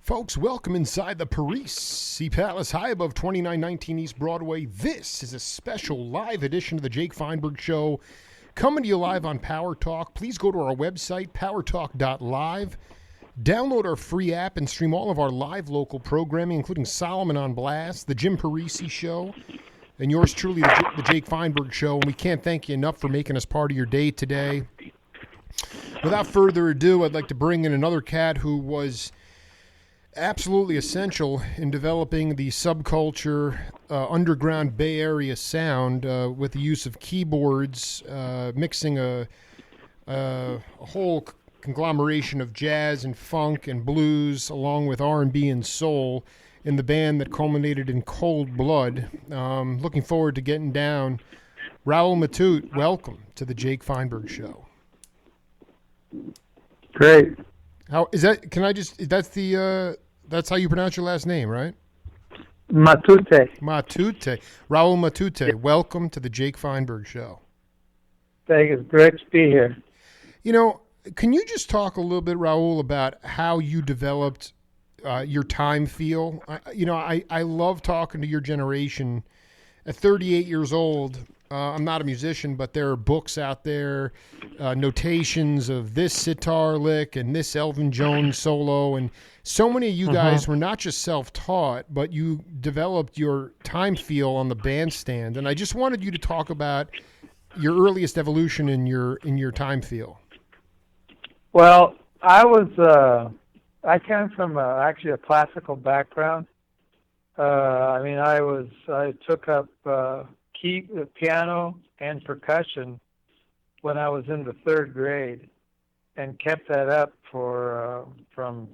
Folks, welcome inside the Parisi Palace, high above 2919 East Broadway. This is a special live edition of the Jake Feinberg Show, coming to you live on Power Talk. Please go to our website, powertalk.live. Download our free app and stream all of our live local programming, including Solomon on Blast, the Jim Parisi Show, and yours truly, the Jake Feinberg Show. And we can't thank you enough for making us part of your day today. Without further ado, I'd like to bring in another cat who was absolutely essential in developing the subculture underground Bay Area sound with the use of keyboards, mixing a whole conglomeration of jazz and funk and blues along with R&B and soul in the band that culminated in Cold Blood. Looking forward to getting down. Raul Matute, welcome to the Jake Feinberg Show. Great. How is that? Can I just? That's how you pronounce your last name, right? Matute. Matute. Raul Matute. Welcome to the Jake Feinberg Show. Thank you. It's great to be here. You know, can you just talk a little bit, Raul, about how you developed your time feel? I love talking to your generation. At 38 years old, I'm not a musician, but there are books out there, notations of this sitar lick and this Elvin Jones solo. And so many of you guys were not just self-taught, but you developed your time feel on the bandstand. And I just wanted you to talk about your earliest evolution in your time feel. Well, I came from actually a classical background. I took up piano and percussion when I was in the third grade, and kept that up for from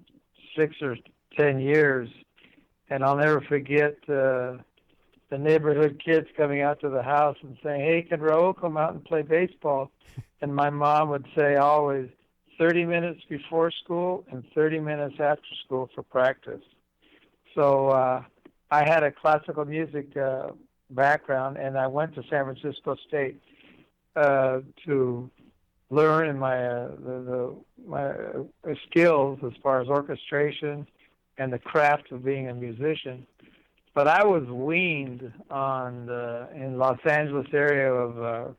6 or 10 years. And I'll never forget the neighborhood kids coming out to the house and saying, "Hey, can Raul come out and play baseball?" And my mom would say always, 30 minutes before school and 30 minutes after school for practice. So I had a classical music background, and I went to San Francisco State to learn my skills as far as orchestration and the craft of being a musician. But I was weaned on in Los Angeles area of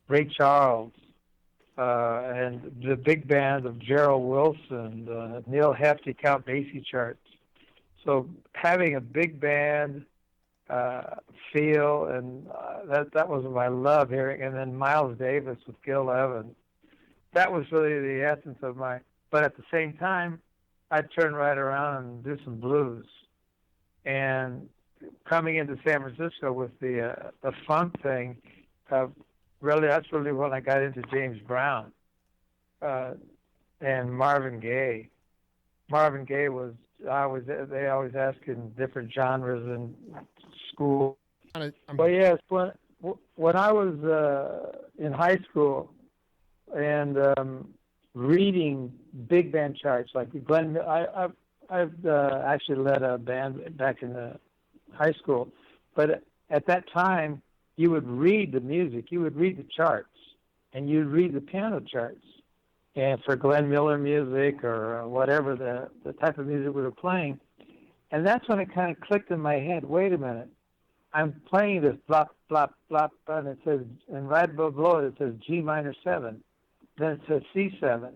Ray Charles and the big band of Gerald Wilson, Neil Hefti, Count Basie charts. So having a big band feel, and that was what I love hearing. And then Miles Davis with Gil Evans. That was really the essence of my. But at the same time, I'd turn right around and do some blues. And coming into San Francisco with the funk thing, that's really when I got into James Brown and Marvin Gaye. Marvin Gaye was. They always ask in different genres in school. But yes, when I was in high school and reading big band charts like Glenn, I've actually led a band back in the high school. But at that time, you would read the music, you would read the charts, and you'd read the piano charts. And for Glenn Miller music or whatever the type of music we were playing. And that's when it kind of clicked in my head, wait a minute, I'm playing this blop, blop, blop, and it says, and right below it says G minor 7. Then it says C7.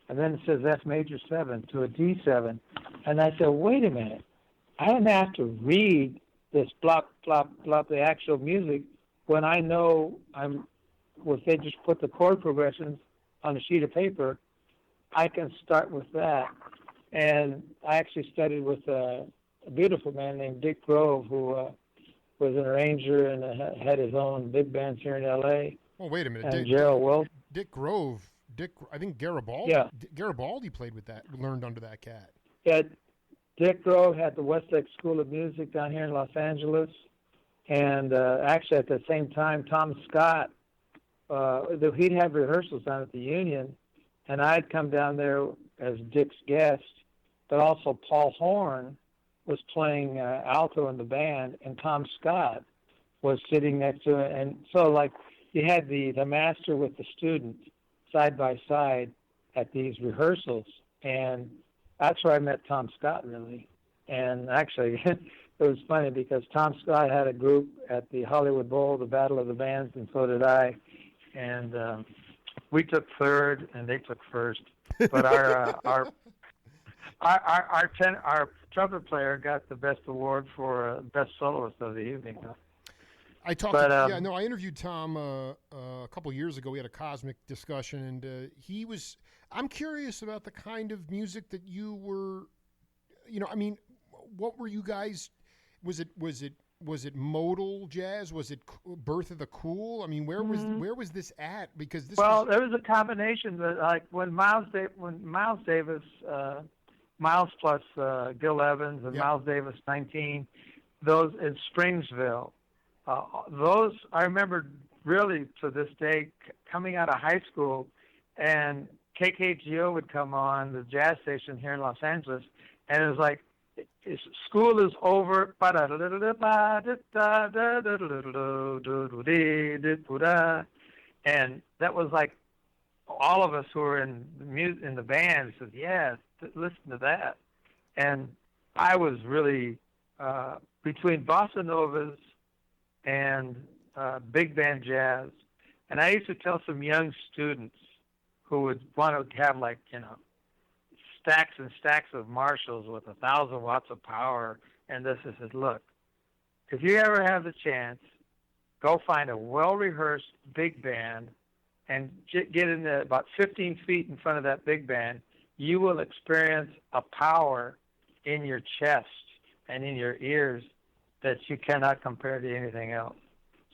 And then it says F major 7 to a D7. And I said, wait a minute, I don't have to read this blop, blop, blop, the actual music when I know if they just put the chord progressions on a sheet of paper, I can start with that. And I actually studied with a beautiful man named Dick Grove, who was an arranger and had his own big bands here in L.A. Oh, wait a minute. And Gerald Wilson. Dick Grove. I think Garibaldi. Yeah. Garibaldi played with that, learned under that cat. Yeah, Dick Grove had the Westlake School of Music down here in Los Angeles. And actually at the same time, Tom Scott, he'd have rehearsals down at the Union, and I'd come down there as Dick's guest, but also Paul Horn was playing alto in the band, and Tom Scott was sitting next to it. And so, like, you had the master with the student side by side at these rehearsals, and that's where I met Tom Scott, really. And actually, it was funny because Tom Scott had a group at the Hollywood Bowl, the Battle of the Bands, and so did I. And we took third, and they took first. But our trumpet player got the best award for best soloist of the evening. I interviewed Tom a couple years ago. We had a cosmic discussion, and I'm curious about the kind of music that you were, what were you guys, was it modal jazz? Was it Birth of the Cool? I mean, where was this at? Because there was a combination that, like, when Miles Davis, Miles plus Gil Evans and Miles Davis 19, those in Springsville, those I remember really to this day coming out of high school, and KKGO would come on the jazz station here in Los Angeles, and it was like, school is over, and that was like all of us who were in the band said, yeah, listen to that. And I was really between bossa novas and big band jazz, and I used to tell some young students who would want to have, like, stacks and stacks of Marshalls with 1,000 watts of power, and this is it. Look, if you ever have the chance, go find a well-rehearsed big band and get in there about 15 feet in front of that big band. You will experience a power in your chest and in your ears that you cannot compare to anything else.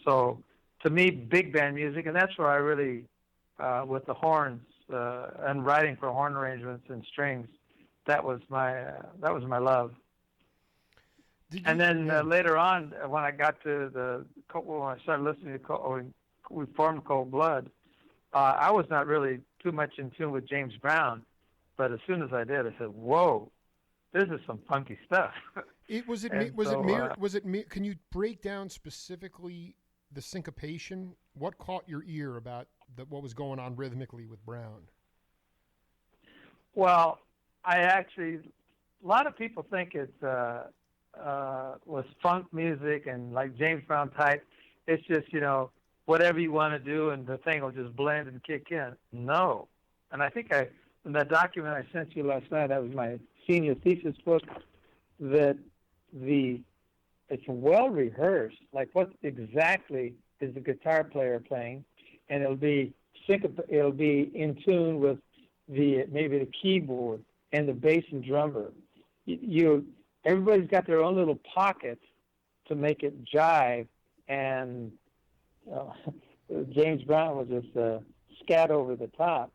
So, to me, big band music, and that's where I really, with the horns, and writing for horn arrangements and strings, that was my love. And then later on, when I got to when I started listening to we formed Cold Blood, I was not really too much in tune with James Brown, but as soon as I did, I said, "Whoa, this is some funky stuff." Can you break down specifically the syncopation? What caught your ear about what was going on rhythmically with Brown? Well, a lot of people think it was funk music and like James Brown type. It's just, whatever you want to do and the thing will just blend and kick in. No. And I think in that document I sent you last night, that was my senior thesis book, that it's well rehearsed, like what exactly is the guitar player playing, and it'll be in tune with maybe the keyboard and the bass and drummer. Everybody's got their own little pockets to make it jive, and James Brown would just scat over the top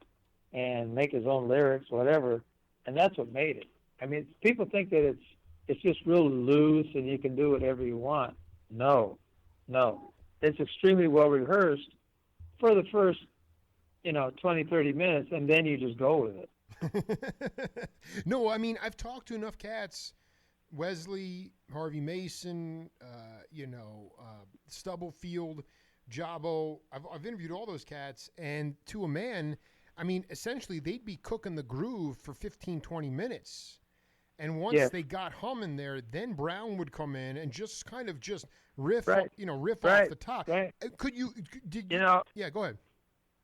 and make his own lyrics, whatever, and that's what made it. I mean, people think that it's just real loose and you can do whatever you want. No. It's extremely well rehearsed for the first, 20, 30 minutes, and then you just go with it. No, I mean, I've talked to enough cats, Wesley, Harvey Mason, Stubblefield, Jabo. I've interviewed all those cats, and to a man, I mean, essentially they'd be cooking the groove for 15, 20 minutes. And once they got humming there, then Brown would come in and just kind of just riff, off the top. Right. Yeah, go ahead.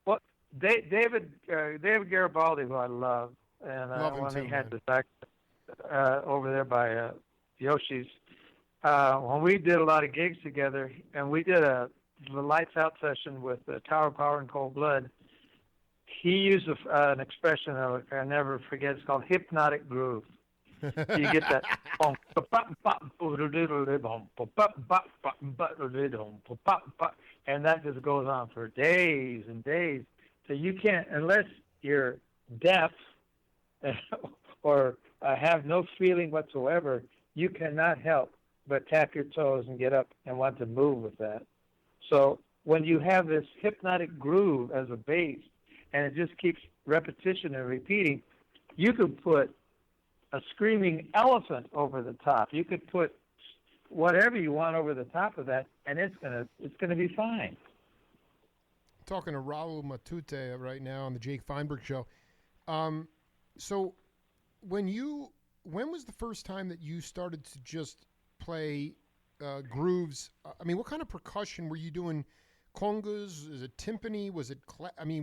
Well, David Garibaldi, who I love, and when he had the back over there by Yoshi's, when we did a lot of gigs together, and we did the Lights Out session with Tower Power and Cold Blood, he used an expression that I never forget. It's called hypnotic groove. You get that, and that just goes on for days and days. So you can't, unless you're deaf or have no feeling whatsoever, you cannot help but tap your toes and get up and want to move with that. So when you have this hypnotic groove as a bass, and it just keeps repetition and repeating, you could put a screaming elephant over the top. You could put whatever you want over the top of that, and it's gonna be fine. Talking to Raul Matute right now on the Jake Feinberg Show. So when was the first time that you started to just play grooves? I mean, what kind of percussion were you doing? Congas? Is it timpani? Was it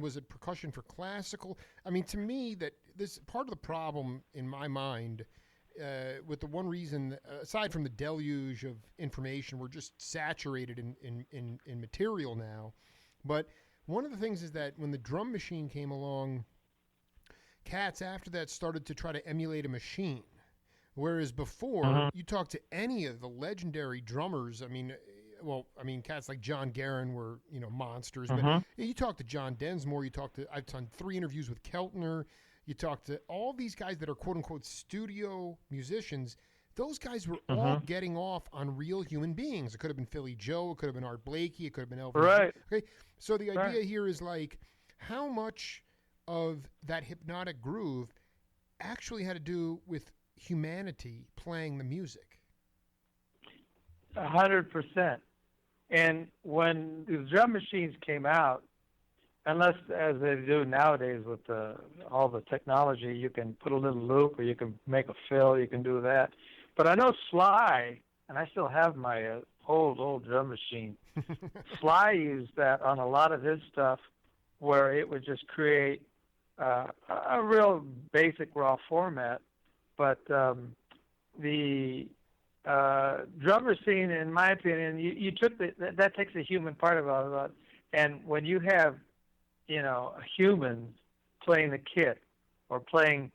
was it percussion for classical? I mean, to me, that this part of the problem in my mind, with the one reason, aside from the deluge of information, we're just saturated in material now. But one of the things is that when the drum machine came along, cats after that started to try to emulate a machine. Whereas before, you talk to any of the legendary drummers, cats like John Guerin were, monsters. But you talk to John Densmore, I've done 3 interviews with Keltner. You talk to all these guys that are quote unquote studio musicians. Those guys were all getting off on real human beings. It could have been Philly Joe. It could have been Art Blakey. It could have been Elvis. Right. Okay. So the idea here is like, how much of that hypnotic groove actually had to do with humanity playing the music? 100%. And when the drum machines came out, unless as they do nowadays with all the technology, you can put a little loop or you can make a fill, you can do that. But I know Sly, and I still have my old drum machine. Sly used that on a lot of his stuff, where it would just create a real basic raw format. But the drum machine, in my opinion, you took that takes the human part of it. And when you have, humans playing the kit or playing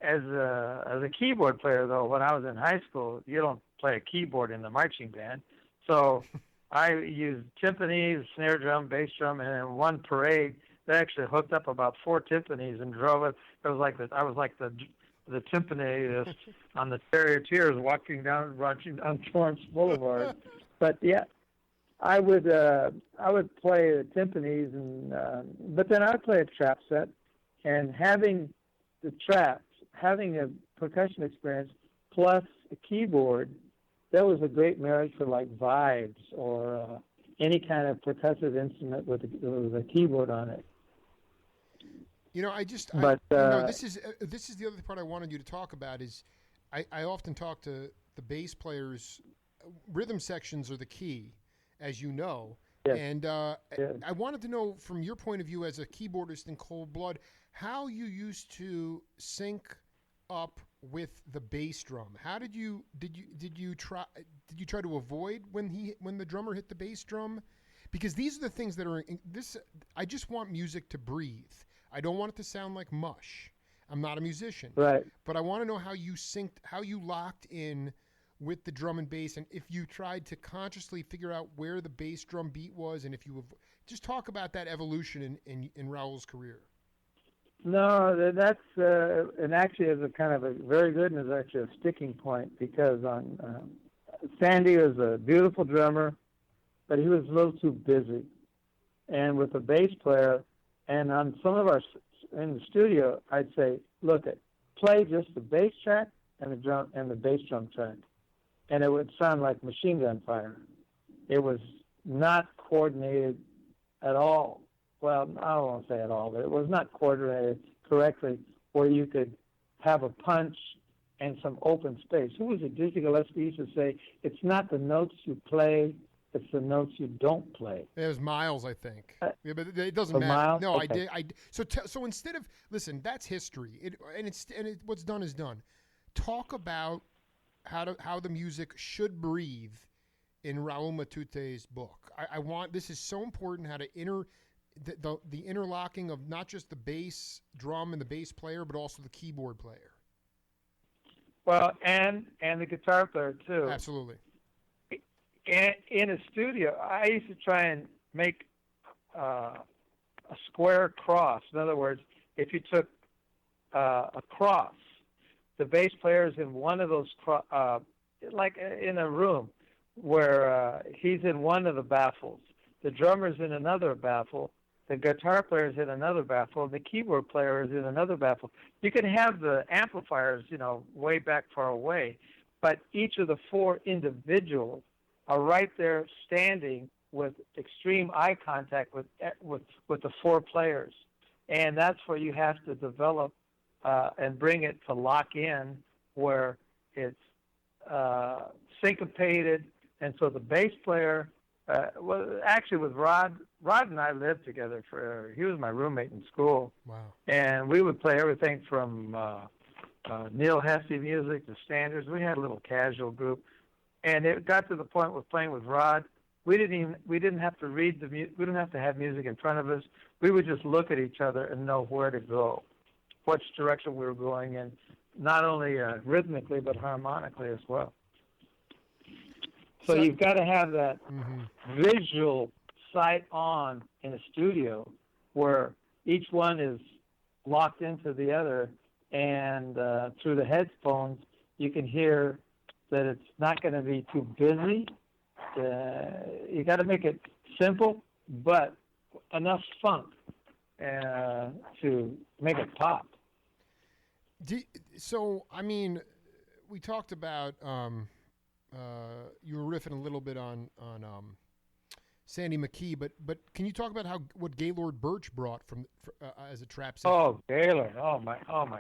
as a keyboard player, though, when I was in high school, you don't play a keyboard in the marching band. So I used timpanis, snare drum, bass drum, and in one parade, they actually hooked up about 4 timpanis and drove it. It was like I was like the timpani on the charioteers walking down on Torrance Boulevard. But yeah, I would play the timpanis, but then I would play a trap set, and having the traps, having a percussion experience plus a keyboard, that was a great marriage for like vibes or any kind of percussive instrument with a keyboard on it. This is the other part I wanted you to talk about. Is I often talk to the bass players. Rhythm sections are the key, as you know. Yes. And Yes. I wanted to know, from your point of view as a keyboardist in Cold Blood, how you used to sync up with the bass drum. How did you try to avoid when the drummer hit the bass drum? Because these are the things that are this. I just want music to breathe. I don't want it to sound like mush. I'm not a musician. Right. But I want to know how you synced, how you locked in with the drum and bass, and if you tried to consciously figure out where the bass drum beat was, and if you just talk about that evolution in Raul's career. No, that's and actually is a kind of a very good, and is actually a sticking point, because Sandy was a beautiful drummer, but he was a little too busy, and with a bass player. And on some of our in the studio, I'd say, look, play just the bass track and the drum and the bass drum track, and it would sound like machine gun fire. It was not coordinated at all. Well, I don't want to say at all, but it was not coordinated correctly, where you could have a punch and some open space. Who was it? Dizzy Gillespie used to say, "It's not the notes you play, it's the notes you don't play." It was Miles, I think. Yeah, but it doesn't matter. Miles? No, Okay. I did. So instead of listen, that's history. What's done is done. Talk about how the music should breathe in Raul Matute's book. I want, this is so important, how to the interlocking of not just the bass drum and the bass player, but also the keyboard player. Well, and the guitar player too. Absolutely. In a studio, I used to try and make a square cross. In other words, if you took a cross, the bass player is in one of those, like in a room where he's in one of the baffles, the drummer's in another baffle, the guitar player is in another baffle, and the keyboard player is in another baffle. You can have the amplifiers, way back far away, but each of the 4 individuals are right there standing with extreme eye contact with the 4 players. And that's where you have to develop and bring it to lock in where it's syncopated. And so the bass player, well, actually with Rod and I lived together he was my roommate in school. Wow. And we would play everything from Neil Hesse music to standards. We had a little casual group. And it got to the point with playing with Rod, we didn't have to read we didn't have to have music in front of us. We would just look at each other and know where to go, which direction we were going in, not only rhythmically but harmonically as well. So you've got to have that visual sight on in a studio where each one is locked into the other, and through the headphones you can hear that it's not going to be too busy. You got to make it simple, but enough funk to make it pop. So, I mean, we talked about you were riffing a little bit on Sandy McKee, but can you talk about what Gaylord Birch brought from as a trap section? Oh, Gaylord! Oh my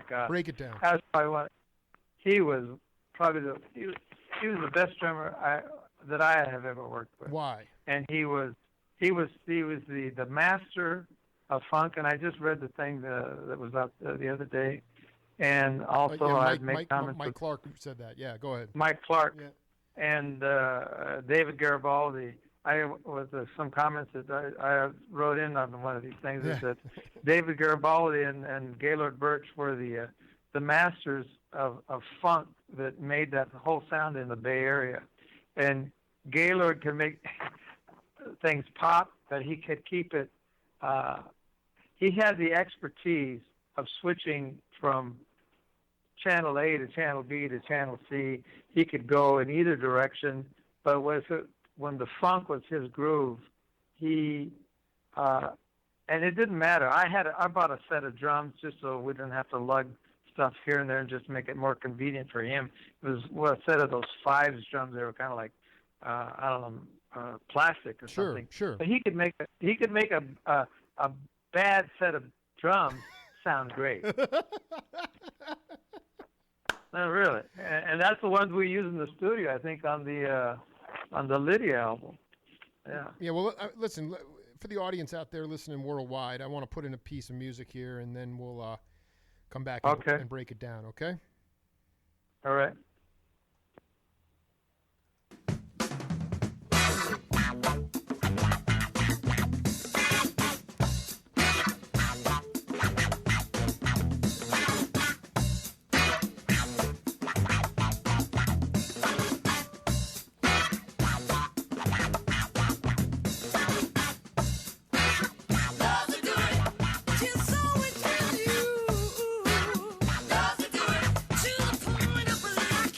God! Break it down. That's probably what he was. Probably he was the best drummer that I have ever worked with. Why? And he was the master of funk. And I just read the thing that was out the other day. And also I'd make comments. Mike Clark said that. Yeah, go ahead. Mike Clark. Yeah. And David Garibaldi. Some comments that I wrote in on one of these things is that David Garibaldi and Gaylord Birch were the masters of funk that made that whole sound in the Bay Area. And Gaylord could make things pop, but he could keep it. He had the expertise of switching from channel A to channel B to channel C. He could go in either direction, but when the funk was his groove, and it didn't matter. I bought a set of drums just so we didn't have to lug stuff here and there and just make it more convenient for him. It was a set of those fives drums. They were kind of like I don't know, plastic or something. Sure. But he could make a bad set of drums sound great. No, really, and that's the ones we use in the studio. I think on the Lydia album. Yeah. Yeah. Well, listen, for the audience out there listening worldwide, I want to put in a piece of music here, and then we'll come back and break it down. Okay. All right. Love to do it to the point of belief.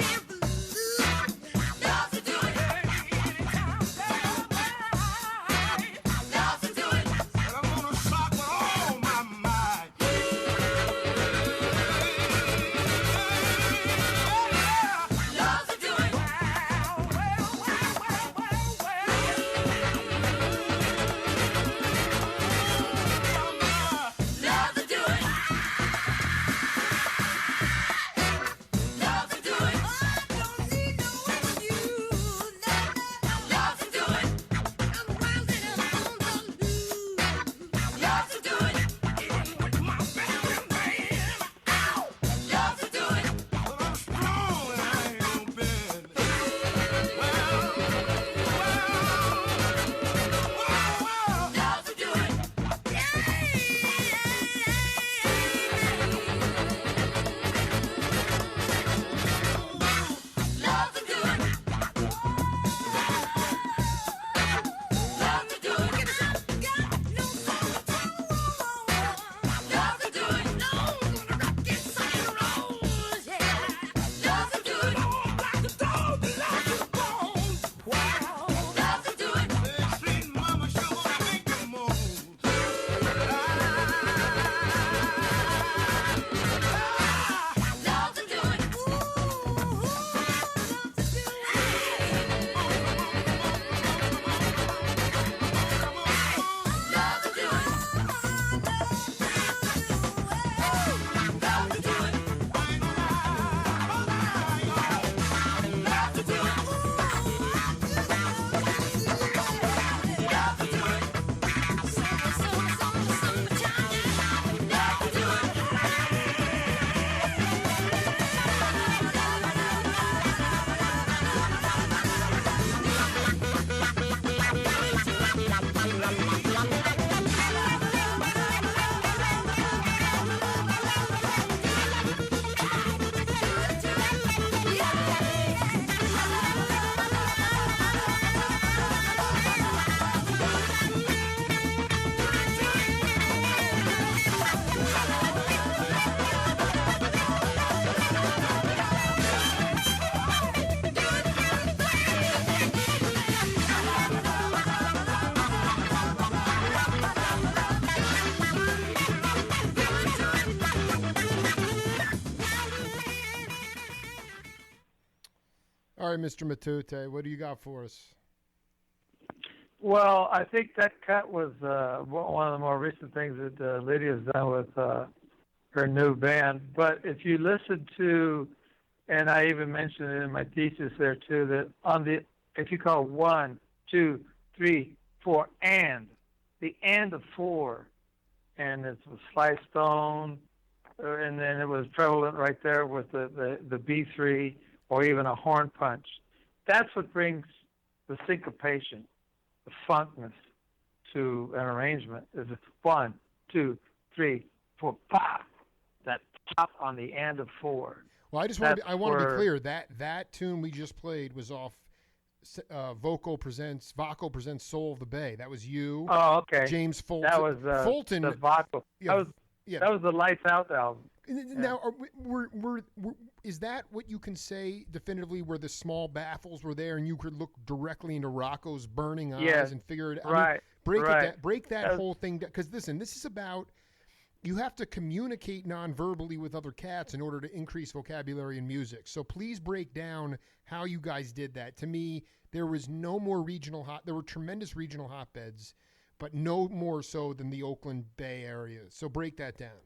All right, Mr. Matute, what do you got for us? Well, I think that cut was one of the more recent things that Lydia's done with her new band. But if you listen to, and I even mentioned it in my thesis there too, that if you call 1, 2, 3, 4, the and of 4, and it's a sliced tone, and then it was prevalent right there with the B3 or even a horn punch. That's what brings the syncopation, the funkness to an arrangement. Is 1, 2, 3, 4, pop. That pop on the and of 4. Well, I want to be clear that tune we just played was off Vaco presents Soul of the Bay. That was you. Oh, okay. James Fulton. That was Fulton. The Vaco. Yeah, that was the Lights Out album. Now, is that what you can say definitively? Where the small baffles were there, and you could look directly into Rocco's burning eyes and figure it out. Right. Break that whole thing down. Because listen, this is about. You have to communicate non-verbally with other cats in order to increase vocabulary in music. So please break down how you guys did that. To me, there was no more there were tremendous regional hotbeds, but no more so than the Oakland Bay area. So break that down.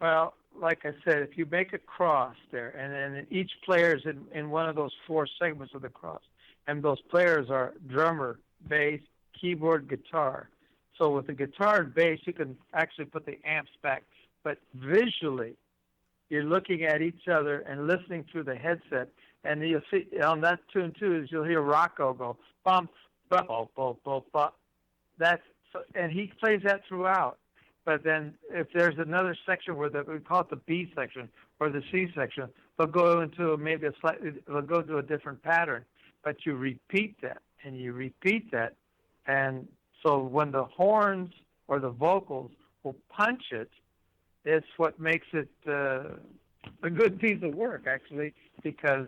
Well, like I said, if you make a cross there, and then each player is in one of those 4 segments of the cross, and those players are drummer, bass, keyboard, guitar. So with the guitar and bass, you can actually put the amps back. But visually, you're looking at each other and listening through the headset. And you'll see on that tune, too, is you'll hear Rocco go, bump, bump, bump, bump, bump. And he plays that throughout. But then if there's another section where we call it the B section or the C section, they'll go into they'll go to a different pattern. But you repeat that, and you repeat that. And so when the horns or the vocals will punch it, it's what makes it a good piece of work, actually, because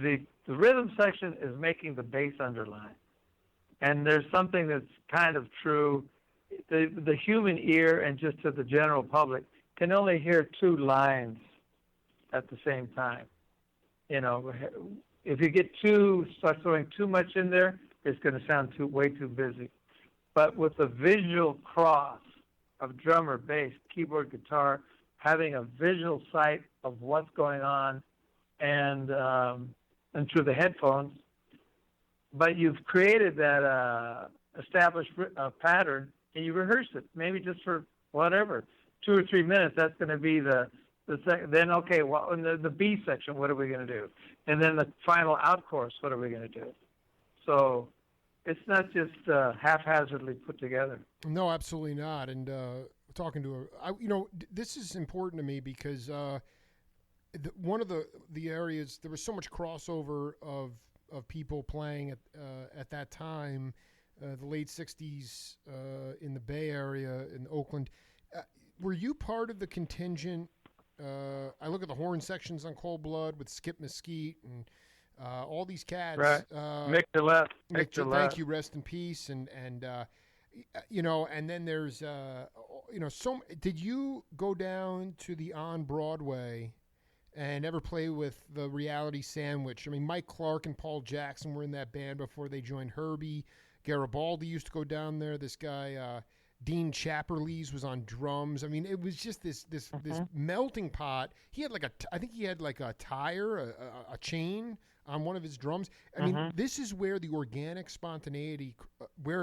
the rhythm section is making the bass underline. And there's something that's kind of true. The human ear and just to the general public can only hear 2 lines at the same time. You know, if you start throwing too much in there, it's going to sound way too busy. But with the visual cross of drummer, bass, keyboard, guitar, having a visual sight of what's going on, and through the headphones, but you've created that established pattern, and you rehearse it, maybe just for whatever, 2 or 3 minutes. That's going to be the second. Then okay, well, in the B section, what are we going to do? And then the final out course, what are we going to do? So. It's not just haphazardly put together. No, absolutely not. And talking to this is important to me because one of the areas there was so much crossover of people playing at that time, the late '60s in the Bay Area in Oakland. Were you part of the contingent? I look at the horn sections on Cold Blood with Skip Mesquite and. All these cats. Right. Mick Gillette. Thank you. Rest in peace. And then there's, did you go down to the on Broadway and ever play with the Reality Sandwich? I mean, Mike Clark and Paul Jackson were in that band before they joined Herbie. Garibaldi used to go down there. This guy, Dean Chaperlees was on drums. I mean, it was just this melting pot. He had I think he had like a tire, a chain on one of his drums. I mean, this is where the organic spontaneity,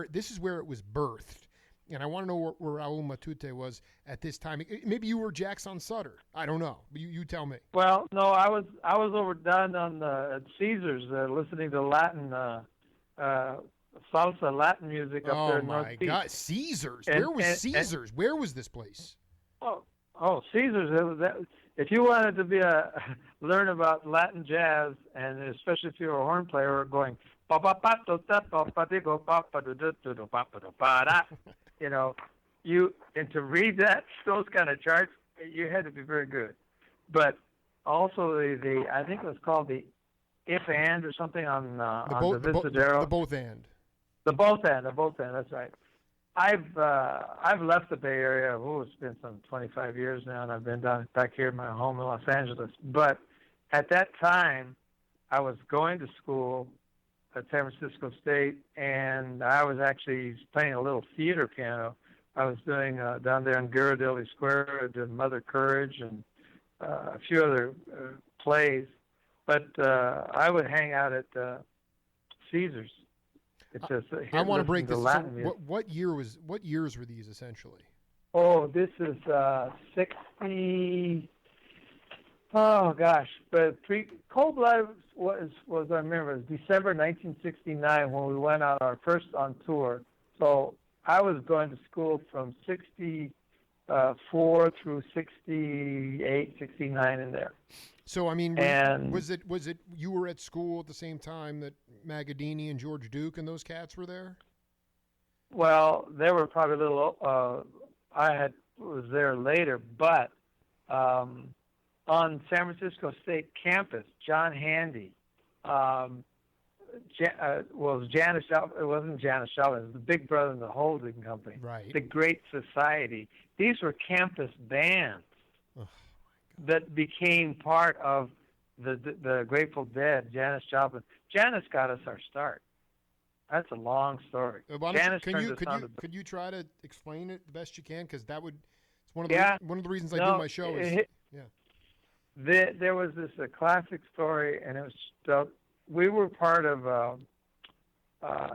this is where it was birthed. And I want to know where Raul Matute was at this time. Maybe you were Jackson Sutter. I don't know. You tell me. Well, no, I was overdone on at Caesars listening to Latin salsa Latin music up there in North Beach. Oh my God, Caesars! Where was Caesars? Where was this place? Oh, Caesars! If you wanted to learn about Latin jazz, and especially if you're a horn player, going and to read those kind of charts, you had to be very good. But also I think it was called the if and or something on the Vincadero. The both and. The both end. That's right. I've left the Bay Area. It's been some 25 years now, and I've been back here in my home in Los Angeles. But at that time, I was going to school at San Francisco State, and I was actually playing a little theater piano. I was doing down there in Ghirardelli Square, doing Mother Courage and a few other plays. But I would hang out at Caesar's. It's just I want to break this. So what years were these essentially? Oh, this is 60. Oh gosh, but Cold Blood was I remember it was December 1969 when we went on our first on tour. So I was going to school from 64 through 68, 69 in there. So I mean, was it you were at school at the same time that Magadini and George Duke and those cats were there? Well, they were probably a little. Was there later, but on San Francisco State campus, John Handy, was Janice Joplin. It wasn't Janice Joplin. It was the big brother in the holding company. Right. The Great Society. These were campus bands that became part of the Grateful Dead. Janice Joplin. Janice got us our start. That's a long story. Janice could you try to explain it the best you can? Because it's one of the reasons I do my show. There was this classic story, and it was we were part of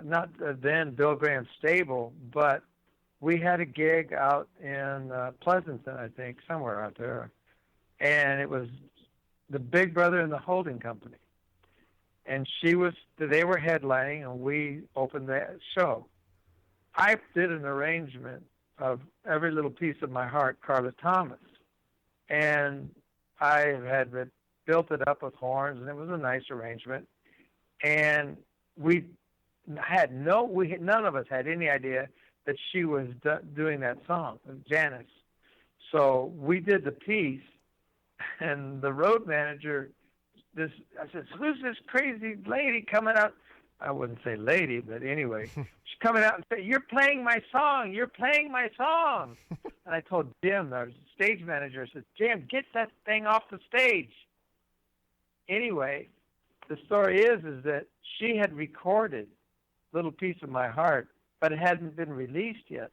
not then Bill Graham's stable, but we had a gig out in Pleasanton, I think, somewhere out there, and it was the Big Brother and the Holding Company. And they were headlining, and we opened the show. I did an arrangement of Every Little Piece of My Heart, Carla Thomas. And I had built it up with horns, and it was a nice arrangement. And none of us had any idea that she was doing that song, Janice. So we did the piece, and the road manager, I said, who's this crazy lady coming out? I wouldn't say lady, but anyway, she's coming out and saying, you're playing my song, you're playing my song. And I told Jim, our stage manager, I said, Jim, get that thing off the stage. Anyway, the story is that she had recorded Little Piece of My Heart, but it hadn't been released yet.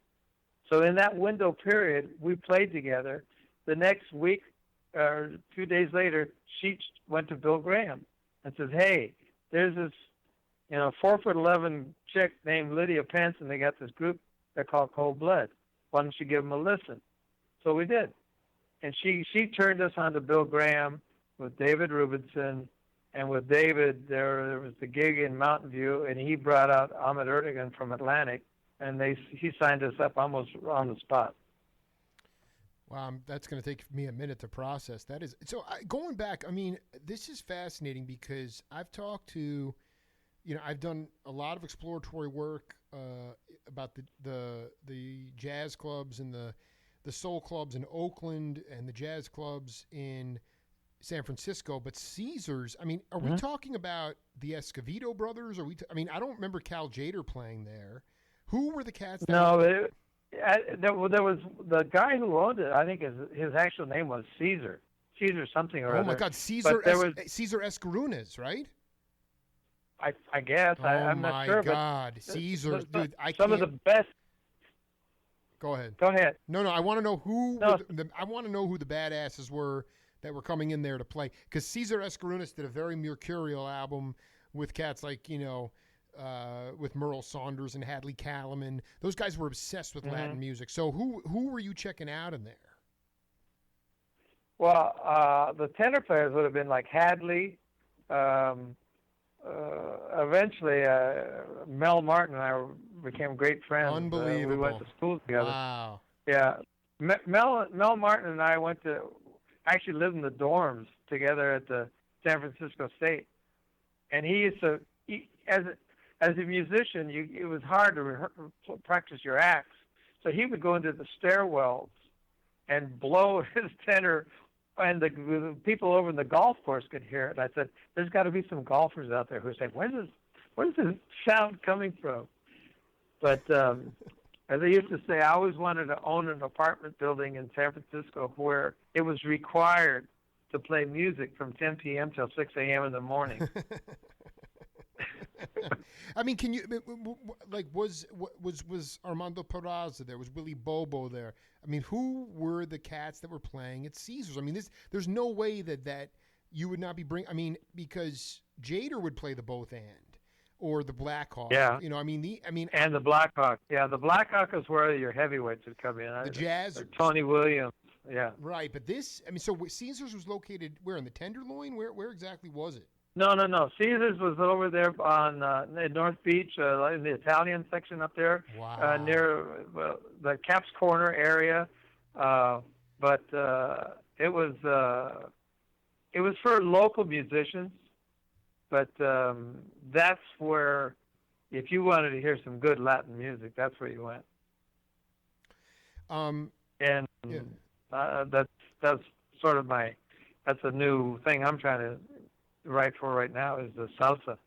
So in that window period, we played together. The next week, or a few days later, she went to Bill Graham and says, hey, there's this 4'11" chick named Lydia Pence, and they got this group they're called Cold Blood. Why don't you give them a listen? So we did. And she turned us on to Bill Graham with David Rubinson, and with David, there was the gig in Mountain View, and he brought out Ahmet Ertegun from Atlantic, and he signed us up almost on the spot. Wow, that's going to take me a minute to process. That is so. Going back, I mean, this is fascinating because I've talked to, I've done a lot of exploratory work about the jazz clubs and the soul clubs in Oakland and the jazz clubs in San Francisco. But Caesar's, I mean, are we talking about the Escovedo brothers? I don't remember Cal Jader playing there. Who were the cats? There was the guy who owned it. I think his actual name was Caesar something or other. Oh my God, Caesar Escarunas, right? I guess I'm not sure. Oh my God, Caesar, dude! Some of the best. Go ahead. No, I want to know who. I want to know who the badasses were that were coming in there to play, because Caesar Escarunas did a very mercurial album with cats like with Merle Saunders and Hadley Callum. Those guys were obsessed with Latin music. So who were you checking out in there? Well, the tenor players would have been like Hadley. Eventually, Mel Martin and I became great friends. Unbelievable. We went to school together. Wow. Yeah. Mel Martin and I actually lived in the dorms together at the San Francisco State. And he used to, as a musician, it was hard to practice your acts. So he would go into the stairwells and blow his tenor, and the people over in the golf course could hear it. And I said, there's got to be some golfers out there who say, where's this sound coming from? But as I used to say, I always wanted to own an apartment building in San Francisco where it was required to play music from 10 p.m. till 6 a.m. in the morning. I mean, can you like was Armando Peraza there? Was Willie Bobo there? I mean, who were the cats that were playing at Caesars? I mean, there's no way that you would not be I mean, because Jader would play the both and or the Black Hawk. Yeah. You know, I mean and the Black Hawk. Yeah, the Black Hawk is where your heavyweights would come in. The Jazz. Tony Williams. Yeah. Right, but this, I mean, so Caesars was located where, in the Tenderloin? Where exactly was it? No. Caesars was over there on in North Beach, in the Italian section up there, wow. Near the Caps Corner area. But it was for local musicians. But that's where, if you wanted to hear some good Latin music, that's where you went. And yeah. That's sort of that's a new thing I'm trying to write for right now, is the salsa.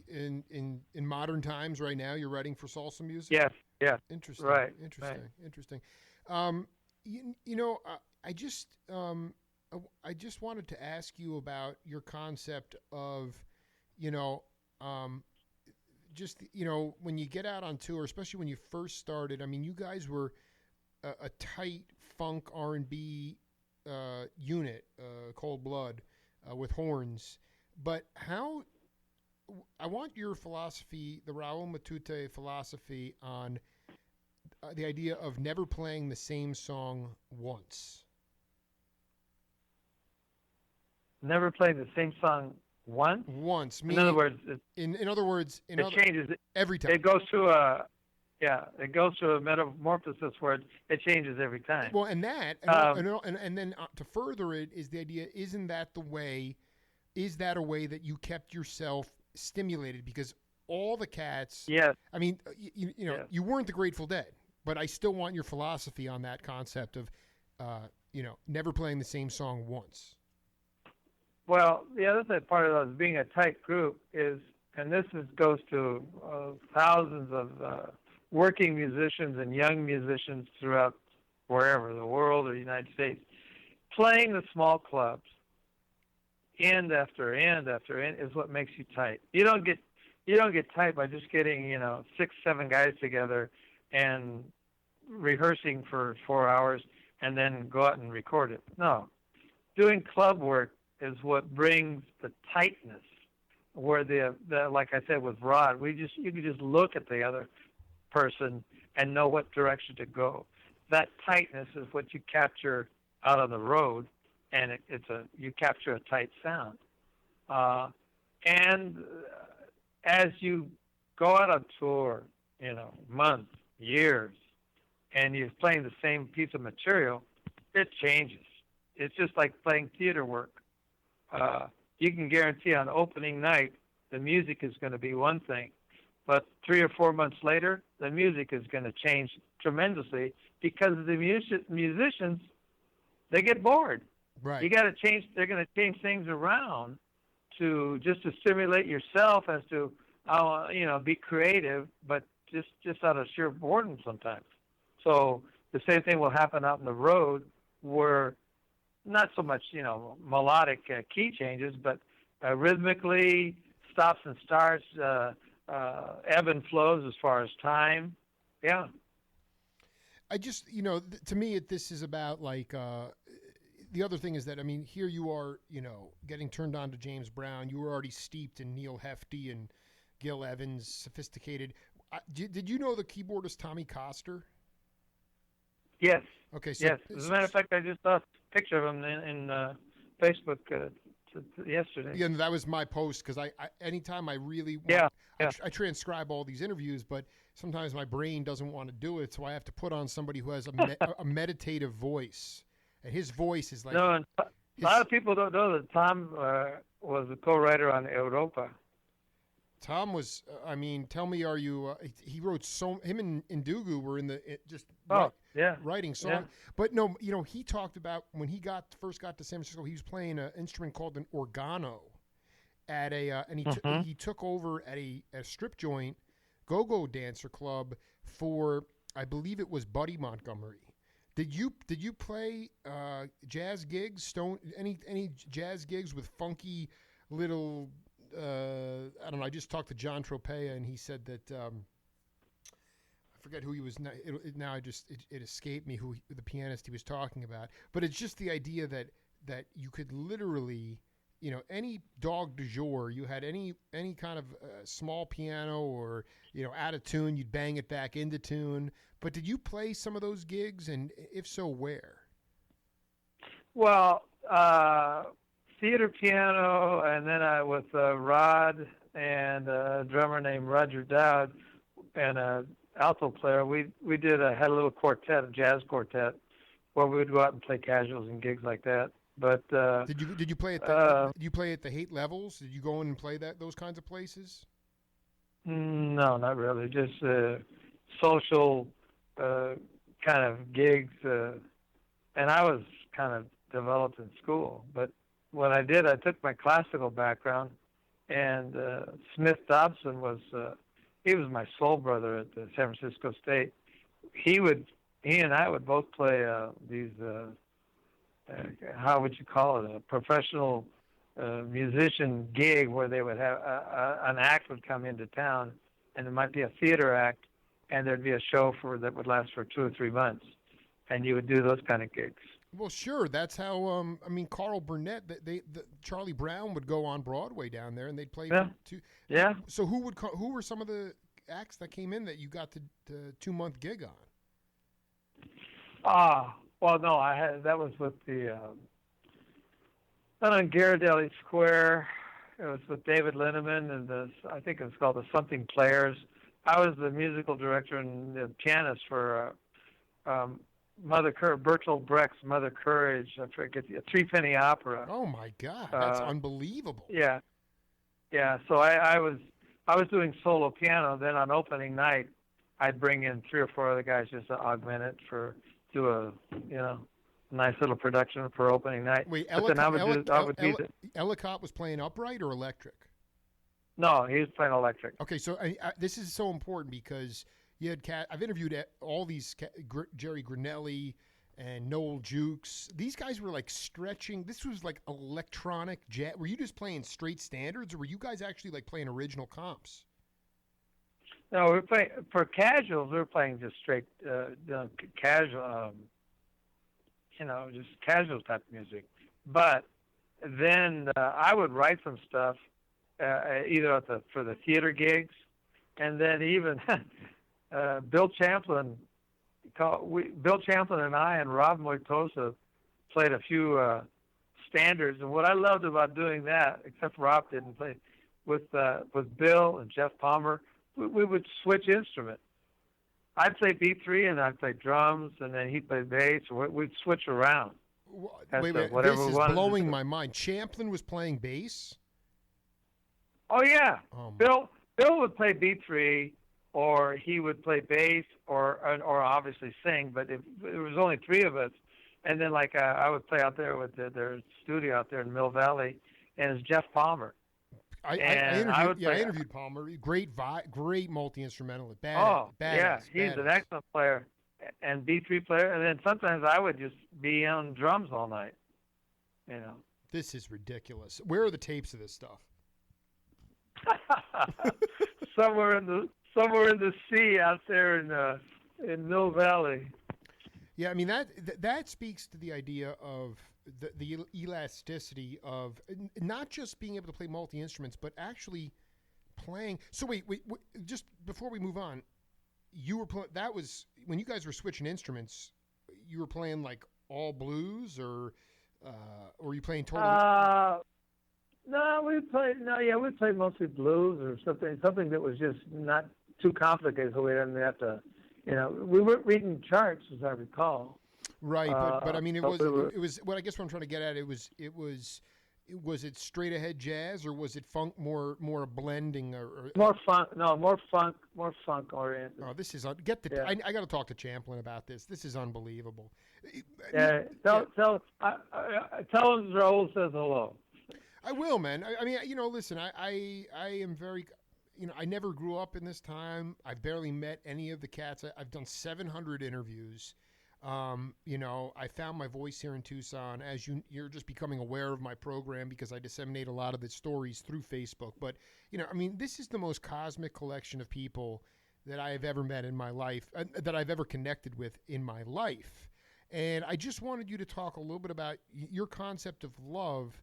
In modern times, right now, you're writing for salsa music. Yes. Yeah. Interesting. Right. Interesting. Right. Interesting. I just wanted to ask you about your concept of, just when you get out on tour, especially when you first started. I mean, you guys were a tight funk R&B unit, Cold Blood, with horns. But I want your philosophy, the Raul Matute philosophy, on the idea of never playing the same song once. Never playing the same song once. In other words, it changes every time. It goes through a metamorphosis where it changes every time. Well, and then to further it is the idea: isn't that the way? Is that a way that you kept yourself stimulated? Because all the cats. Yes. I mean, you weren't the Grateful Dead, but I still want your philosophy on that concept of, never playing the same song once. Well, the other part of it, being a tight group, is, and this goes to thousands of working musicians and young musicians throughout wherever, the world or the United States, playing the small clubs, end after end after end, is what makes you tight. You don't get tight by just getting 6-7 guys together and rehearsing for 4 hours and then go out and record it. No, doing club work is what brings the tightness. Where the like I said with Rod, you can just look at the other person and know what direction to go. That tightness is what you capture out on the road, and you capture a tight sound. And as you go out on tour, months, years, and you're playing the same piece of material, it changes. It's just like playing theater work. You can guarantee on opening night the music is going to be one thing, but 3 or 4 months later the music is going to change tremendously, because the musicians, they get bored. Right. You got to change. They're going to change things around to stimulate yourself as to how be creative, but just out of sheer boredom sometimes. So the same thing will happen out on the road, where not so much, melodic key changes, but rhythmically, stops and starts, ebb and flows as far as time. Yeah. I just, to me, this is about like, the other thing is that, I mean, here you are, getting turned on to James Brown. You were already steeped in Neil Hefti and Gil Evans, sophisticated. Did you know the keyboardist Tommy Koster? Yes. Okay. So, yes. As a matter of fact, I just saw a picture of him in Facebook yesterday. Yeah, and that was my post, because I anytime I really want, I transcribe all these interviews, but sometimes my brain doesn't want to do it, so I have to put on somebody who has a meditative voice, and his voice is like. No, a lot of people don't know that Tom was a co-writer on Europa. Tom was, tell me, are you, he wrote him and Ndugu were in writing songs. Yeah. But no, he talked about when he first got to San Francisco, he was playing an instrument called an organo at and he took over at a strip joint, go-go dancer club for, I believe it was Buddy Montgomery, Did you play jazz gigs? Any jazz gigs with funky little? I don't know. I just talked to John Tropea, and he said that I forget who he was. Now it escaped me who the pianist he was talking about. But it's just the idea that you could literally, any dog du jour, you had any kind of small piano or out of tune, you'd bang it back into tune. But did you play some of those gigs, and if so, where? Well, theater piano, and then with Rod and a drummer named Roger Dowd and a alto player, we had a little quartet, a jazz quartet, where we would go out and play casuals and gigs like that. But did you play at the Haight Levels? Did you go in and play those kinds of places? No, not really. Just social kind of gigs, and I was kind of developed in school. But what I did, I took my classical background, and Smith Dobson he was my soul brother at the San Francisco State. He and I would both play these. How would you call it? A professional musician gig where they would have an act would come into town, and it might be a theater act, and there'd be a show that would last for 2 or 3 months, and you would do those kind of gigs. Well, sure. That's how. Carl Burnett, Charlie Brown would go on Broadway down there, and they'd play. Yeah. So who were some of the acts that came in that you got the 2-month gig on? Well, no, that was with the not on Ghirardelli Square. It was with David Linneman and I think it was called the Something Players. I was the musical director and the pianist for Bertolt Brecht's Mother Courage. I forget a Threepenny Opera. Oh my God, that's unbelievable. Yeah. So I was doing solo piano. Then on opening night, I'd bring in 3 or 4 other guys just to augment it do a nice little production for opening night. Wait, Ellicott was playing upright or electric? No, he was playing electric. Okay, so this is so important because you had I've interviewed all these Jerry Granelli and Noel Jukes. These guys were like stretching. This was like electronic jazz. Were you just playing straight standards, or were you guys actually like playing original comps? No, we were playing for casuals. We were playing just straight casual, just casual type of music. But then I would write some stuff either for the theater gigs, and then even Bill Champlin and I and Rob Moitosa played a few standards. And what I loved about doing that, except Rob didn't play, with Bill and Jeff Palmer, we would switch instrument. I'd play B3 and I'd play drums, and then he'd play bass. We'd switch around. Wait, this is blowing my mind. Champlin was playing bass? Oh, yeah. Bill would play B3, or he would play bass, or obviously sing, but there was only 3 of us. And then, I would play out there with their studio out there in Mill Valley, and it's Jeff Palmer. I interviewed Palmer. Great multi-instrumentalist. He's an excellent player and B3 player. And then sometimes I would just be on drums all night. This is ridiculous. Where are the tapes of this stuff? somewhere in the sea out there in Mill Valley. Yeah, I mean that speaks to the idea of the elasticity of not just being able to play multi-instruments, but actually playing. So wait, just before we move on, you were that was when you guys were switching instruments. You were playing like all blues, or were you playing totally? No, we played mostly blues or something that was just not too complicated, so we didn't have to. We weren't reading charts, as I recall. Right, but I mean, it was. What I guess what I'm trying to get at, was it straight ahead jazz, or was it funk, more a blending, or more funk? No, more funk oriented. Oh, this is I got to talk to Champlin about this. This is unbelievable. Tell him Raul says hello. I will, man. I mean, listen, I am very. I never grew up in this time. I've barely met any of the cats. I've done 700 interviews. I found my voice here in Tucson as you're just becoming aware of my program because I disseminate a lot of the stories through Facebook. But, this is the most cosmic collection of people that I have ever met in my life, that I've ever connected with in my life. And I just wanted you to talk a little bit about your concept of love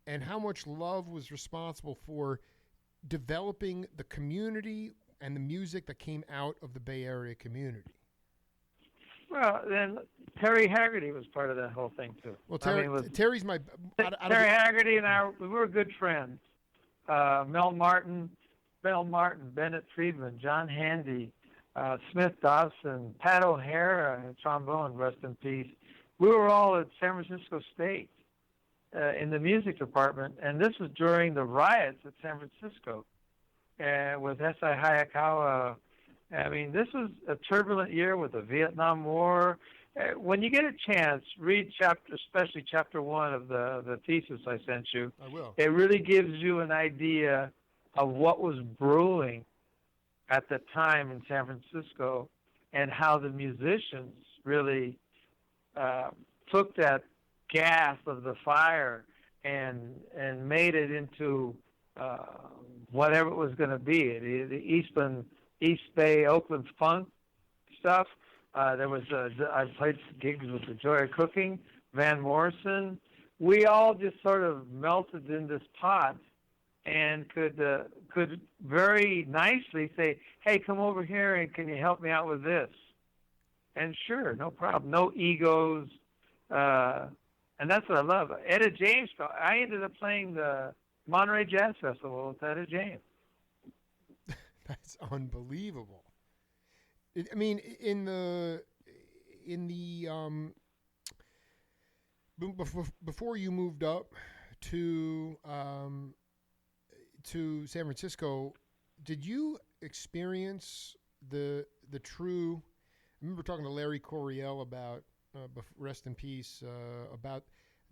and how much love was responsible for developing the community and the music that came out of the Bay Area community. Well, then Terry Haggerty was part of that whole thing too. Well, Terry's my Terry Haggerty and we were good friends. Mel Martin, Bennett Friedman, John Handy, Smith Dobson, Pat O'Hara, trombone, rest in peace. We were all at San Francisco State in the music department, and this was during the riots at San Francisco with S.I. Hayakawa. This was a turbulent year with the Vietnam War. When you get a chance, read especially chapter 1 of the thesis I sent you. I will. It really gives you an idea of what was brewing at the time in San Francisco and how the musicians really took that gas of the fire and made it into whatever it was going to be. The East Bay, Oakland funk stuff. I played gigs with the Joy of Cooking, Van Morrison. We all just sort of melted in this pot and could very nicely say, "Hey, come over here and can you help me out with this?" And sure, no problem, no egos, and that's what I love. Etta James. I ended up playing the Monterey Jazz Festival with Etta James. That's unbelievable. Before you moved up to San Francisco, did you experience the true? I remember talking to Larry Coryell about, rest in peace, about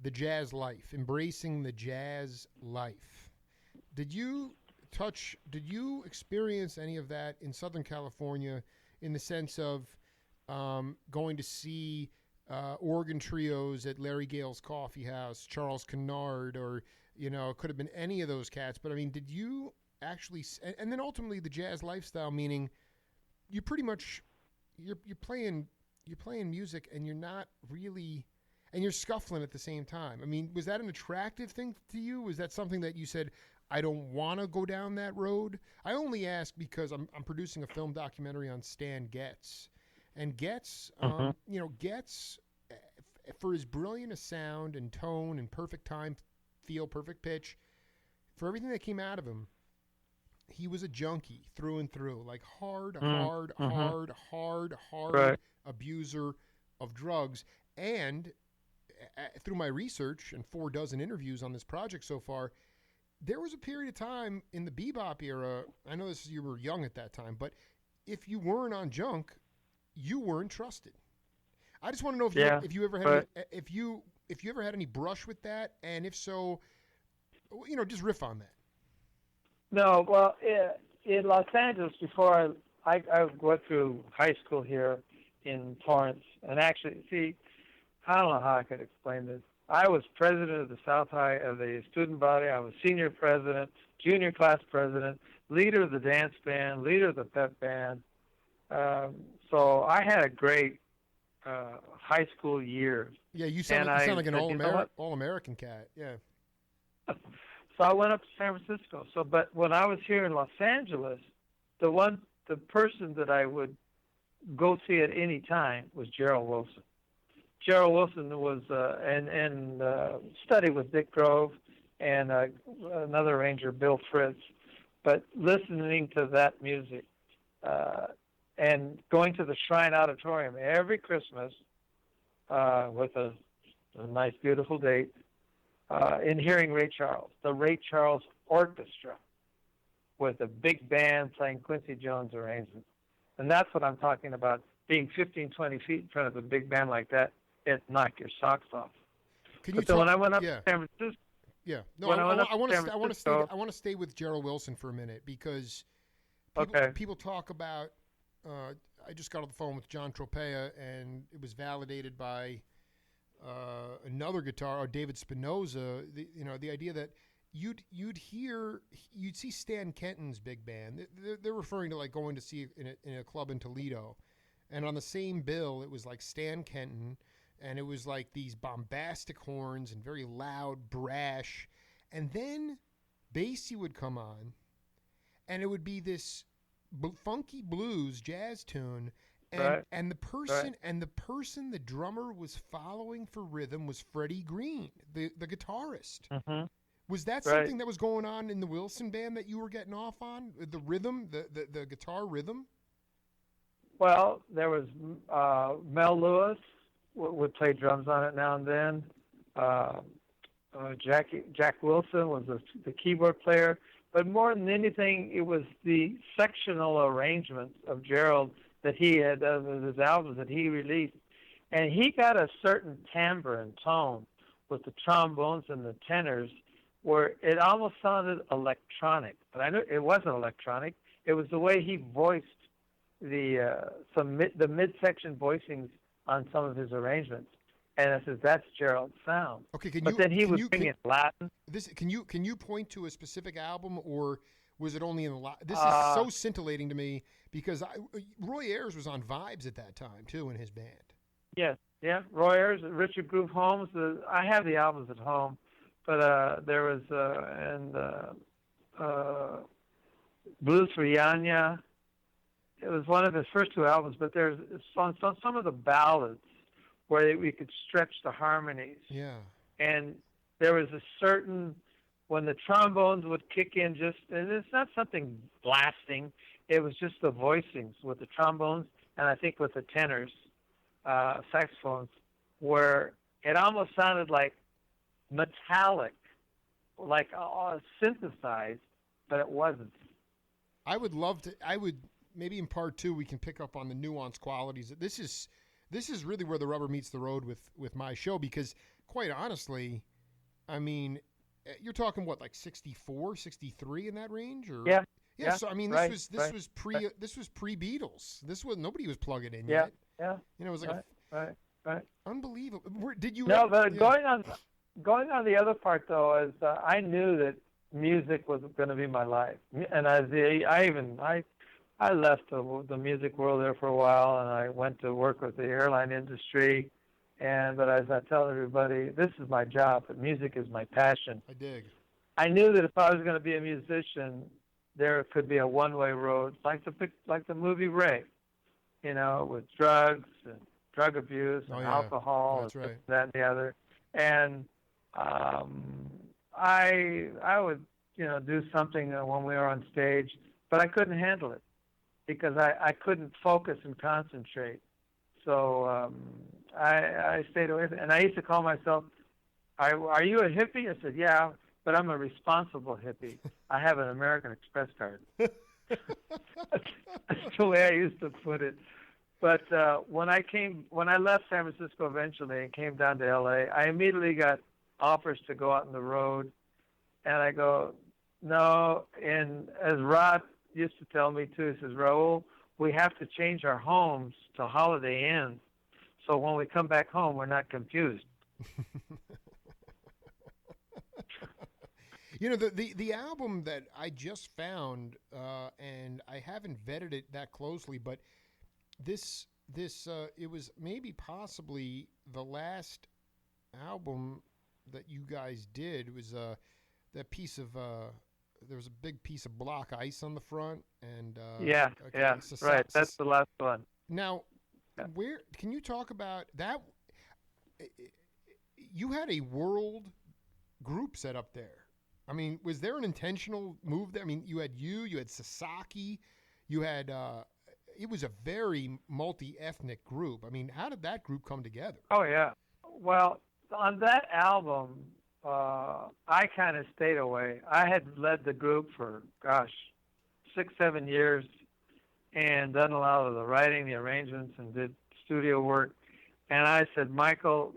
the jazz life, embracing the jazz life. Did you experience any of that in Southern California in the sense of going to see organ trios at Larry Gale's Coffee House, Charles Kennard, or, it could have been any of those cats. But, did you actually, and then ultimately the jazz lifestyle, meaning you pretty much, you're playing music and you're not really, and you're scuffling at the same time. Was that an attractive thing to you? Was that something that you said, I don't want to go down that road? I only ask because I'm producing a film documentary on Stan Getz. And Getz, Getz, for as brilliant a sound and tone and perfect time, feel, perfect pitch, for everything that came out of him, he was a junkie through and through, like hard right. abuser of drugs. And through my research and 46 interviews on this project so far, there was a period of time in the bebop era, I know you were young at that time, but if you weren't on junk, you weren't trusted. I just want to know if you ever had any brush with that, and if so, just riff on that. No, well, in Los Angeles, before I went through high school here in Torrance, and actually, see, I don't know how I could explain this. I was president of the South High of the student body. I was senior president, junior class president, leader of the dance band, leader of the pep band. So I had a great high school years. Yeah, you sound like an all-American cat. Yeah. So I went up to San Francisco. But when I was here in Los Angeles, the person that I would go see at any time was Gerald Wilson. Gerald Wilson was and studied with Dick Grove and another arranger, Bill Fritz. But listening to that music and going to the Shrine Auditorium every Christmas with a nice, beautiful date, and hearing Ray Charles, the Ray Charles Orchestra, with a big band playing Quincy Jones arrangements. And that's what I'm talking about, being 15, 20 feet in front of a big band like that. It knocked your socks off. When I went up to San Francisco, I want to stay with Gerald Wilson for a minute because people talk about I just got off the phone with John Tropea, and it was validated by another guitar, David Spinoza. The idea that you'd see Stan Kenton's big band. They're referring to like going to see in a club in Toledo, and on the same bill it was like Stan Kenton, and it was like these bombastic horns and very loud, brash, and then Basie would come on, and it would be this funky blues jazz tune, and the person the drummer was following for rhythm was Freddie Green, the guitarist. Mm-hmm. Was that something that was going on in the Wilson band that you were getting off on, the rhythm, the guitar rhythm? Well, there was Mel Lewis would play drums on it now and then. Jack Wilson was the keyboard player. But more than anything, it was the sectional arrangements of Gerald that he had, his albums that he released. And he got a certain timbre and tone with the trombones and the tenors where it almost sounded electronic. But I knew it wasn't electronic. It was the way he voiced the midsection voicings on some of his arrangements. And I said, that's Gerald's sound. Okay, then he was singing Latin. Can you point to a specific album, or was it only in the Latin? This is so scintillating to me because Roy Ayers was on Vibes at that time too in his band. Yes, yeah, Roy Ayers, Richard Groove Holmes. I have the albums at home, but there was Blues for Yanya. It was one of his first two albums, but there's on some of the ballads where we could stretch the harmonies. Yeah. And there was a certain, when the trombones would kick in and it's not something blasting, it was just the voicings with the trombones, and I think with the tenors, saxophones, where it almost sounded like metallic, like synthesized, but it wasn't. I would maybe in part two we can pick up on the nuanced qualities. This is really where the rubber meets the road with my show, because quite honestly, I mean, you're talking what, like 64, 63 in that range, or yeah. So I mean, this was pre Beatles. Nobody was plugging in yet. Yeah. It was like right. Unbelievable. Did you? No, but going on the other part though is I knew that music was going to be my life, and I left the music world there for a while, and I went to work with the airline industry. But as I tell everybody, this is my job, but music is my passion. I dig. I knew that if I was going to be a musician, there could be a one-way road, like the movie Ray, with drugs and drug abuse and alcohol and that and the other. And I would, do something when we were on stage, but I couldn't handle it because I couldn't focus and concentrate. So I stayed away from it. And I used to call myself, are you a hippie? I said, yeah, but I'm a responsible hippie. I have an American Express card. That's the way I used to put it. But when I left San Francisco eventually and came down to L.A., I immediately got offers to go out on the road. And I go, no. And as Rod used to tell me too, he says, Raul, we have to change our homes to Holiday Inns, so when we come back home, we're not confused. The album that I just found, and I haven't vetted it that closely, but this it was maybe possibly the last album that you guys did. It was that piece of there was a big piece of block ice on the front, and right. That's the last one. Now, where can you talk about that? You had a world group set up there. I mean, was there an intentional move there? I mean, you had Sasaki, you had it was a very multi-ethnic group. I mean, how did that group come together? Oh yeah, well, on that album, I kind of stayed away. I had led the group for 6-7 years, and done a lot of the writing, the arrangements, and did studio work. And I said, Michael,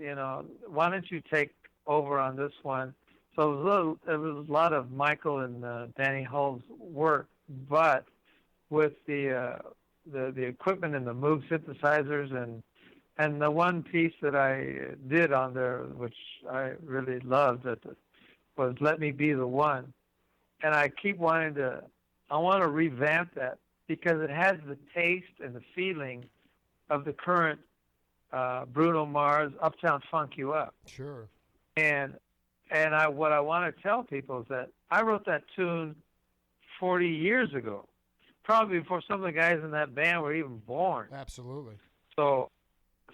why don't you take over on this one? So it was a lot of Michael and Danny Hull's work, but with the the equipment and the Moog synthesizers, and the one piece that I did on there, which I really loved, was "Let Me Be the One," and I keep wanting to. I want to revamp that because it has the taste and the feeling of the current Bruno Mars "Uptown Funk You Up." Sure. And what I want to tell people is that I wrote that tune 40 years ago, probably before some of the guys in that band were even born. Absolutely. So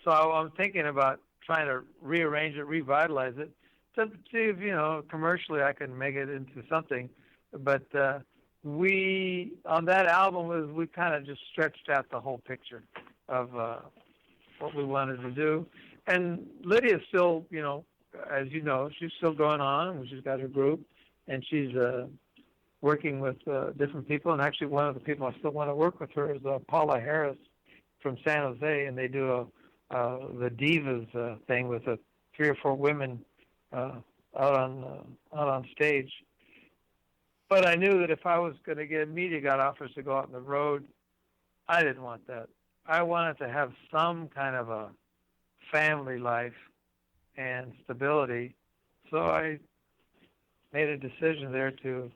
I'm thinking about trying to rearrange it, revitalize it, to see if commercially I can make it into something. But we on that album we kind of just stretched out the whole picture of what we wanted to do. And Lydia's still, as you know, she's still going on. She's got her group, and she's working with different people. And actually, one of the people I still want to work with her is Paula Harris from San Jose, and they do the Divas thing with 3 or 4 women out on stage. But I knew that if I was going to get media got offers to go out on the road, I didn't want that. I wanted to have some kind of a family life and stability. So I made a decision there to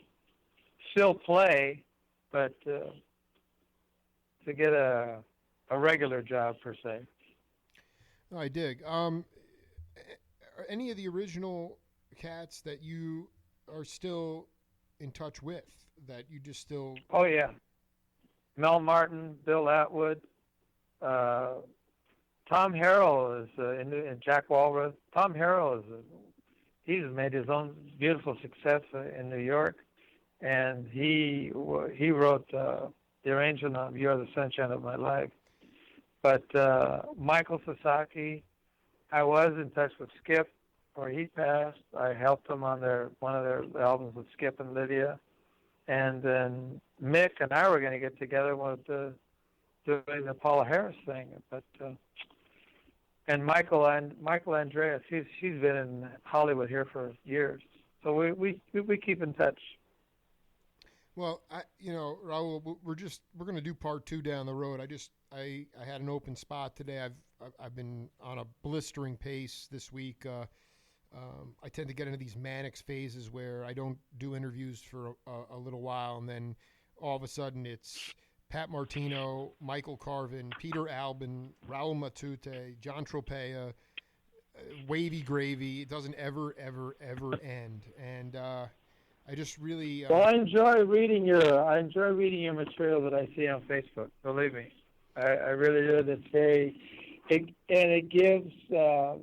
still play, but to get a regular job per se. Oh, I dig. Are any of the original cats that you are still in touch with, that you just still... Oh, yeah. Mel Martin, Bill Atwood, Tom Harrell is in Jack Walrath. Tom Harrell he's made his own beautiful success in New York, and he wrote the arrangement of "You're the Sunshine of My Life." But Michael Sasaki, I was in touch with Skip, where he passed. I helped him on one of their albums with Skip and Lydia, and then Mick and I were going to get together with doing the Paula Harris thing, but and Michael Andreas, she's been in Hollywood here for years, so we keep in touch. Well, Raul, we're going to do part 2 down the road. I had an open spot today. I've been on a blistering pace this week. I tend to get into these manic phases where I don't do interviews for a little while, and then all of a sudden it's Pat Martino, Michael Carvin, Peter Albin, Raul Matute, John Tropea, Wavy Gravy. It doesn't ever end. And I just really... Well, I enjoy reading your material that I see on Facebook. Believe me, I really do. It gives a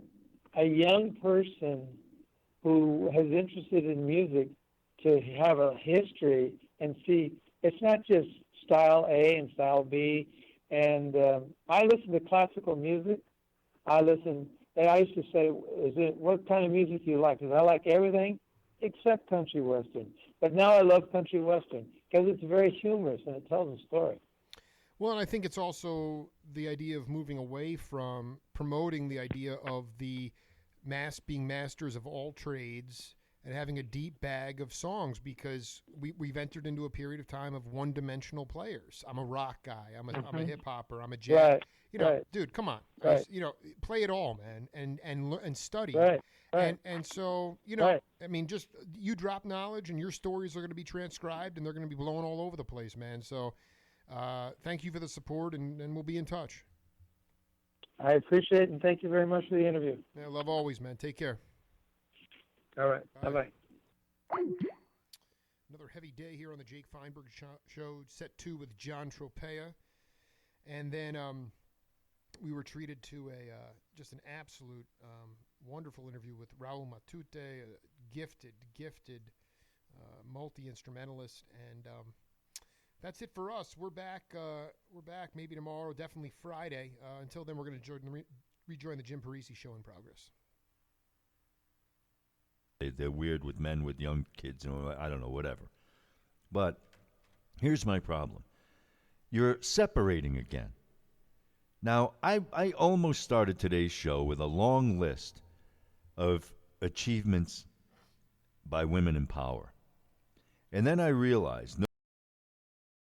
young person who is interested in music to have a history and see it's not just style A and style B. And I listen to classical music. I used to say, what kind of music do you like? Because I like everything except country western. But now I love country western because it's very humorous and it tells a story. Well, and I think it's also the idea of moving away from promoting the idea of the being masters of all trades and having a deep bag of songs, because we've entered into a period of time of one-dimensional players. I'm a rock guy. I'm a hip-hopper. I'm a jazz. Right. Dude, come on. Right. Play it all, man, and study. Right. And so, Right. I mean, just you drop knowledge and your stories are going to be transcribed and they're going to be blown all over the place, man. So thank you for the support, and we'll be in touch. I appreciate it, and thank you very much for the interview. Yeah, love always, man. Take care. All right. Bye-bye. Another heavy day here on the Jake Feinberg Show, set 2 with John Tropea. And then we were treated to just an absolute wonderful interview with Raul Matute, a gifted multi-instrumentalist. And that's it for us. We're back maybe tomorrow, definitely Friday. Until then, we're going to rejoin the Jim Parisi Show in progress. They're weird with men with young kids, I don't know, whatever. But here's my problem. You're separating again. Now, I almost started today's show with a long list of achievements by women in power. And then I realized...